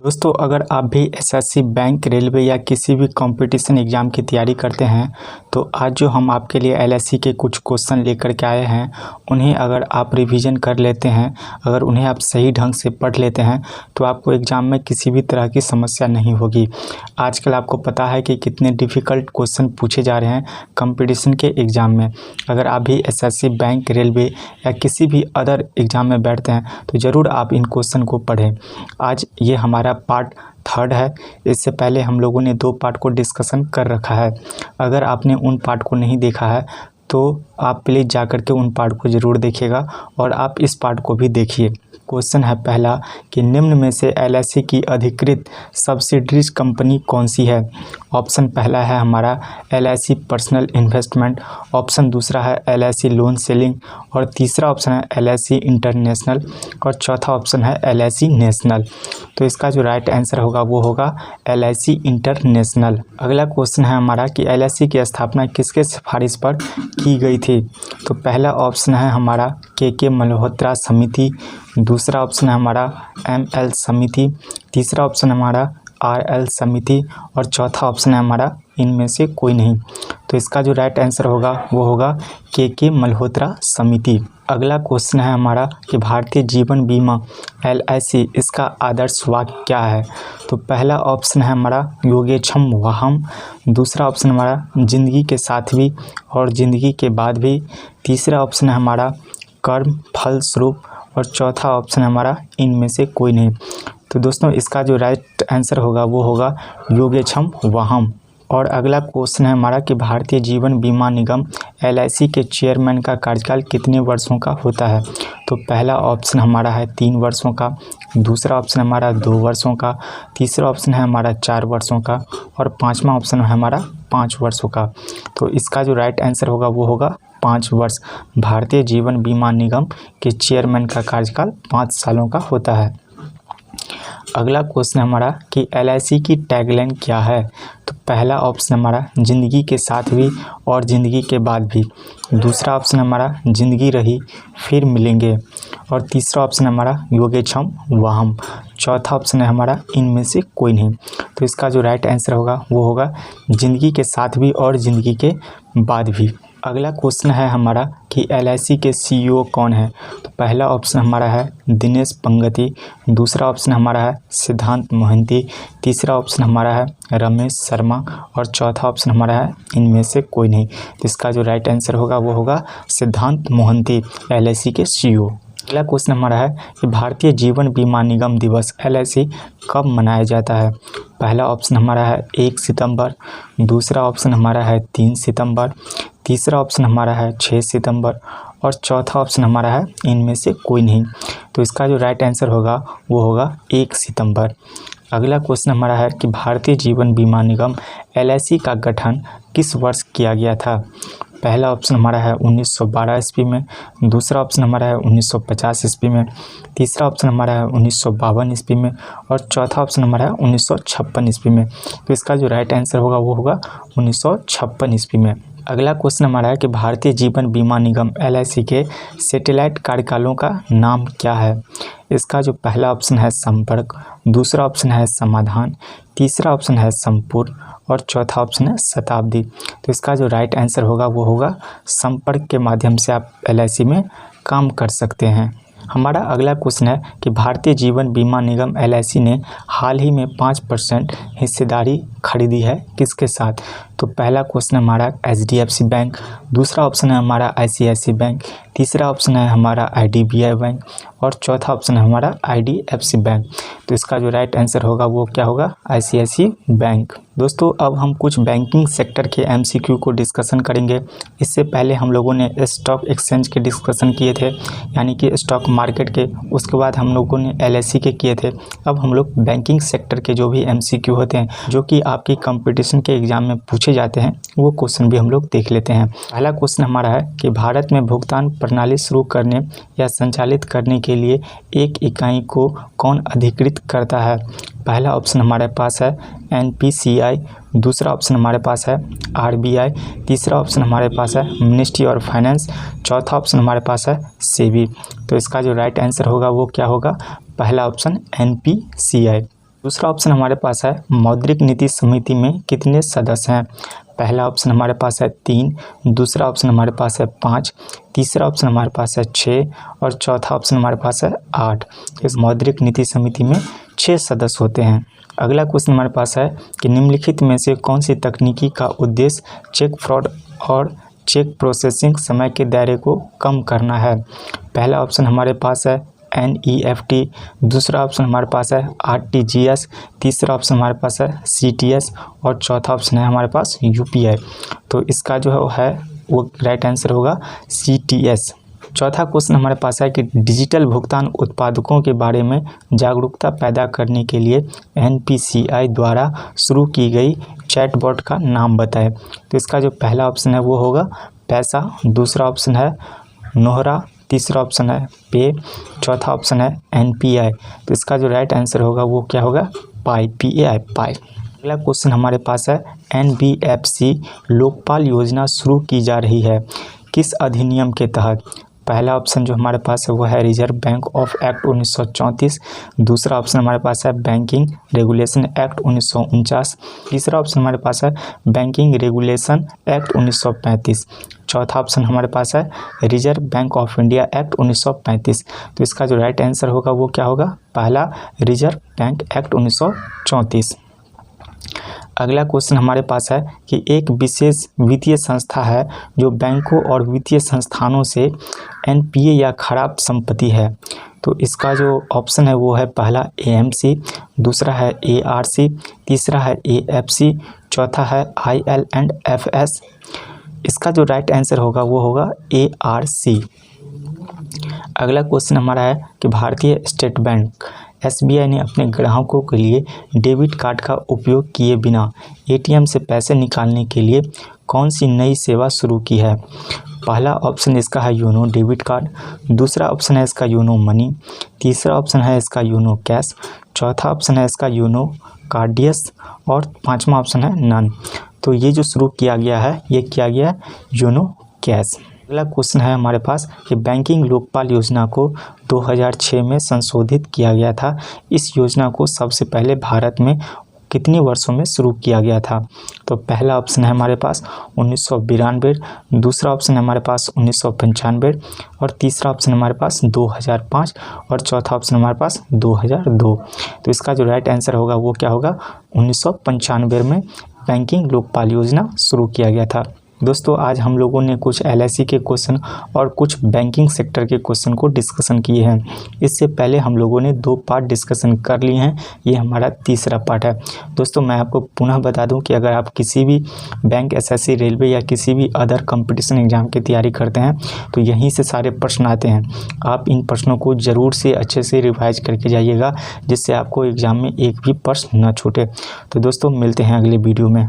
दोस्तों, अगर आप भी एसएससी, बैंक, रेलवे या किसी भी कंपटीशन एग्ज़ाम की तैयारी करते हैं तो आज जो हम आपके लिए एलएससी के कुछ क्वेश्चन लेकर के आए हैं, उन्हें अगर आप रिवीजन कर लेते हैं, अगर उन्हें आप सही ढंग से पढ़ लेते हैं तो आपको एग्ज़ाम में किसी भी तरह की समस्या नहीं होगी। आजकल आपको पता है कि कितने डिफ़िकल्ट क्वेश्चन पूछे जा रहे हैं कंपटीशन के एग्ज़ाम में। अगर आप भी एसएससी, बैंक, रेलवे या किसी भी अदर एग्ज़ाम में बैठते हैं तो ज़रूर आप इन क्वेश्चन को पढ़ें। आज ये हमारा पार्ट 3 है। इससे पहले हम लोगों ने 2 पार्ट को डिस्कशन कर रखा है। अगर आपने उन पार्ट को नहीं देखा है तो आप प्लीज़ जा कर के उन पार्ट को ज़रूर देखिएगा और आप इस पार्ट को भी देखिए। क्वेश्चन है पहला कि निम्न में से एलआईसी की अधिकृत सब्सिडरीज कंपनी कौन सी है। ऑप्शन पहला है हमारा एलआईसी पर्सनल इन्वेस्टमेंट, ऑप्शन दूसरा है एलआईसी लोन सेलिंग और तीसरा ऑप्शन है एलआईसी इंटरनेशनल और चौथा ऑप्शन है एलआईसी नेशनल। तो इसका जो राइट आंसर होगा वो होगा एलआईसी इंटरनेशनल। अगला क्वेश्चन है हमारा कि एलआईसी की स्थापना किसके सिफारिश पर की गई थी। तो पहला ऑप्शन है हमारा के मल्होत्रा समिति, दूसरा ऑप्शन है हमारा एमएल समिति, तीसरा ऑप्शन हमारा आरएल समिति और चौथा ऑप्शन है हमारा इनमें से कोई नहीं। तो इसका जो राइट आंसर होगा वो होगा के मल्होत्रा समिति। अगला क्वेश्चन है हमारा कि भारतीय जीवन बीमा एलआईसी इसका आदर्श वाक्य क्या है। तो पहला ऑप्शन है हमारा योगेक्षम वहम, दूसरा ऑप्शन हमारा जिंदगी के साथ भी और ज़िंदगी के बाद भी, तीसरा ऑप्शन है हमारा कर्म फल स्वरूप और चौथा ऑप्शन है हमारा इनमें से कोई नहीं। तो दोस्तों, इसका जो राइट आंसर होगा वो होगा योगेक्षम वहम। और अगला क्वेश्चन है हमारा कि भारतीय जीवन बीमा निगम एलआईसी के चेयरमैन का कार्यकाल कितने वर्षों का होता है। तो पहला ऑप्शन हमारा है 3 वर्षों का, दूसरा ऑप्शन हमारा 2 वर्षों का, तीसरा ऑप्शन है हमारा 4 वर्षों का और पाँचवा ऑप्शन है हमारा 5 वर्षों का। तो इसका जो राइट आंसर होगा वो होगा 5 वर्ष। भारतीय जीवन बीमा निगम के चेयरमैन का कार्यकाल 5 सालों का होता है। अगला क्वेश्चन हमारा कि एलआईसी की टैगलाइन क्या है। तो पहला ऑप्शन हमारा ज़िंदगी के साथ भी और ज़िंदगी के बाद भी, दूसरा ऑप्शन हमारा ज़िंदगी रही फिर मिलेंगे और तीसरा ऑप्शन हमारा योगेक्षम वहम, चौथा ऑप्शन है हमारा इनमें से कोई नहीं। तो इसका जो राइट आंसर होगा वो होगा ज़िंदगी के साथ भी और ज़िंदगी के बाद भी। अगला क्वेश्चन है हमारा कि एलआईसी के सीईओ कौन है। तो पहला ऑप्शन हमारा है दिनेश पंगती, दूसरा ऑप्शन हमारा है सिद्धांत मोहंती, तीसरा ऑप्शन हमारा है रमेश शर्मा और चौथा ऑप्शन हमारा है इनमें से कोई नहीं। तो इसका जो राइट आंसर होगा वो होगा सिद्धांत मोहंती, एलआईसी के सीईओ। अगला क्वेश्चन हमारा है कि भारतीय जीवन बीमा निगम दिवस एलआईसी कब मनाया जाता है। पहला ऑप्शन हमारा है 1 सितंबर, दूसरा ऑप्शन हमारा है 3 सितंबर, तीसरा ऑप्शन हमारा है 6 सितंबर और चौथा ऑप्शन हमारा है इनमें से कोई नहीं। तो इसका जो राइट आंसर होगा वो होगा 1 सितंबर। अगला क्वेश्चन हमारा है कि भारतीय जीवन बीमा निगम एलआईसी का गठन किस वर्ष किया गया था। पहला ऑप्शन हमारा है 1912 ईस्वी में, दूसरा ऑप्शन हमारा है 1950 ईस्वी में, तीसरा ऑप्शन हमारा है 1952 ईस्वी में और चौथा ऑप्शन हमारा है 1956 ईस्वी में। तो इसका जो राइट आंसर होगा वो होगा 1956 ईस्वी में। अगला क्वेश्चन हमारा है कि भारतीय जीवन बीमा निगम एलआईसी के सैटेलाइट कार्यकालों का नाम क्या है। इसका जो पहला ऑप्शन है संपर्क, दूसरा ऑप्शन है समाधान, तीसरा ऑप्शन है संपूर्ण और चौथा ऑप्शन है शताब्दी। तो इसका जो राइट आंसर होगा वो होगा संपर्क के माध्यम से आप एलआईसी में काम कर सकते हैं। हमारा अगला क्वेश्चन है कि भारतीय जीवन बीमा निगम एलआईसी ने हाल ही में 5% हिस्सेदारी खरीदी है किसके साथ। तो पहला क्वेश्चन हमारा एचडीएफसी बैंक, दूसरा ऑप्शन है हमारा आईसीआईसी बैंक, तीसरा ऑप्शन है हमारा आईडीबीआई बैंक और चौथा ऑप्शन है हमारा आईडीएफसी बैंक। तो इसका जो राइट आंसर होगा वो क्या होगा आईसीआईसी बैंक। दोस्तों, अब हम कुछ बैंकिंग सेक्टर के एमसीक्यू को डिस्कशन करेंगे। इससे पहले हम लोगों ने स्टॉक एक्सचेंज के डिस्कशन किए थे, यानी कि स्टॉक मार्केट के, उसके बाद हम लोगों ने एलआईसी के किए थे। अब हम लोग बैंकिंग सेक्टर के जो भी एमसीक्यू होते हैं जो कि आपकी कंपटीशन के एग्जाम में पूछे जाते हैं वो क्वेश्चन भी हम लोग देख लेते हैं। पहला क्वेश्चन हमारा है कि भारत में भुगतान प्रणाली शुरू करने या संचालित करने के लिए एक इकाई को कौन अधिकृत करता है। पहला ऑप्शन हमारे पास है एनपीसीआई, दूसरा ऑप्शन हमारे पास है आरबीआई, तीसरा ऑप्शन हमारे पास है मिनिस्ट्री ऑफ फाइनेंस, चौथा ऑप्शन हमारे पास है सेबी। तो इसका जो राइट आंसर होगा वो क्या होगा, पहला ऑप्शन एनपीसीआई। दूसरा ऑप्शन हमारे पास है मौद्रिक नीति समिति में कितने सदस्य हैं। पहला ऑप्शन हमारे पास है 3, दूसरा ऑप्शन हमारे पास है 5, तीसरा ऑप्शन हमारे पास है 6 और चौथा ऑप्शन हमारे पास है 8। इस मौद्रिक नीति समिति में 6 सदस्य होते हैं। अगला क्वेश्चन हमारे पास है कि निम्नलिखित में से कौन सी तकनीकी का उद्देश्य चेक फ्रॉड और चेक प्रोसेसिंग समय के दायरे को कम करना है। पहला ऑप्शन हमारे पास है NEFT, दूसरा ऑप्शन हमारे पास है RTGS, तीसरा ऑप्शन हमारे पास है CTS और चौथा ऑप्शन है हमारे पास UPI। तो इसका जो है वो राइट आंसर होगा CTS। चौथा क्वेश्चन हमारे पास है कि डिजिटल भुगतान उत्पादकों के बारे में जागरूकता पैदा करने के लिए NPCI द्वारा शुरू की गई चैटबॉट का नाम बताएं। तो इसका जो पहला ऑप्शन है वो होगा पैसा, दूसरा ऑप्शन है नोहरा, तीसरा ऑप्शन है पे, चौथा ऑप्शन है NPI। तो इसका जो राइट आंसर होगा वो क्या होगा PAI पाई। अगला क्वेश्चन हमारे पास है NBFC लोकपाल योजना शुरू की जा रही है किस अधिनियम के तहत। पहला ऑप्शन जो हमारे पास है वो है रिजर्व बैंक ऑफ एक्ट 1934, दूसरा ऑप्शन हमारे पास है बैंकिंग रेगुलेशन एक्ट 1949, तीसरा ऑप्शन हमारे पास है बैंकिंग रेगुलेशन एक्ट 1935, चौथा ऑप्शन हमारे पास है reserve bank of India act 1935। तो इसका जो राइट आंसर होगा वो क्या होगा पहला रिजर्व बैंक एक्ट 1934। अगला क्वेश्चन हमारे पास है कि एक विशेष वित्तीय संस्था है जो बैंकों और वित्तीय संस्थानों से NPA या खराब संपत्ति है। तो इसका जो ऑप्शन है वो है पहला AMC, दूसरा है ARC, तीसरा है AFC, चौथा है IL&FS। इसका जो राइट आंसर होगा वो होगा ARC। अगला क्वेश्चन हमारा है कि भारतीय स्टेट बैंक SBI ने अपने ग्राहकों के लिए डेबिट कार्ड का उपयोग किए बिना ATM से पैसे निकालने के लिए कौन सी नई सेवा शुरू की है। पहला ऑप्शन इसका है योनो डेबिट कार्ड, दूसरा ऑप्शन है इसका योनो मनी, तीसरा ऑप्शन है इसका योनो कैश, चौथा ऑप्शन है इसका योनो कार्डियस और पांचवा ऑप्शन है नन। तो ये जो शुरू किया गया है ये किया गया है योनो कैश। अगला क्वेश्चन है हमारे पास कि बैंकिंग लोकपाल योजना को 2006 में संशोधित किया गया था। इस योजना को सबसे पहले भारत में कितने वर्षों में शुरू किया गया था। तो पहला ऑप्शन है हमारे पास 1992, दूसरा ऑप्शन है हमारे पास 1995 और तीसरा ऑप्शन हमारे पास 2005 और चौथा ऑप्शन हमारे पास 2002। तो इसका जो राइट आंसर होगा वो क्या होगा 1995 में बैंकिंग लोकपाल योजना शुरू किया गया था। दोस्तों आज हम लोगों ने कुछ LIC के क्वेश्चन और कुछ बैंकिंग सेक्टर के क्वेश्चन को डिस्कशन किए हैं। इससे पहले हम लोगों ने 2 पार्ट डिस्कशन कर लिए हैं, ये हमारा तीसरा पार्ट है। दोस्तों मैं आपको पुनः बता दूं कि अगर आप किसी भी बैंक SSC रेलवे या किसी भी अदर कंपटीशन एग्जाम की तैयारी करते हैं तो यहीं से सारे प्रश्न आते हैं। आप इन प्रश्नों को ज़रूर से अच्छे से रिवाइज करके जाइएगा जिससे आपको एग्ज़ाम में एक भी प्रश्न न छूटे। तो दोस्तों मिलते हैं अगले वीडियो में।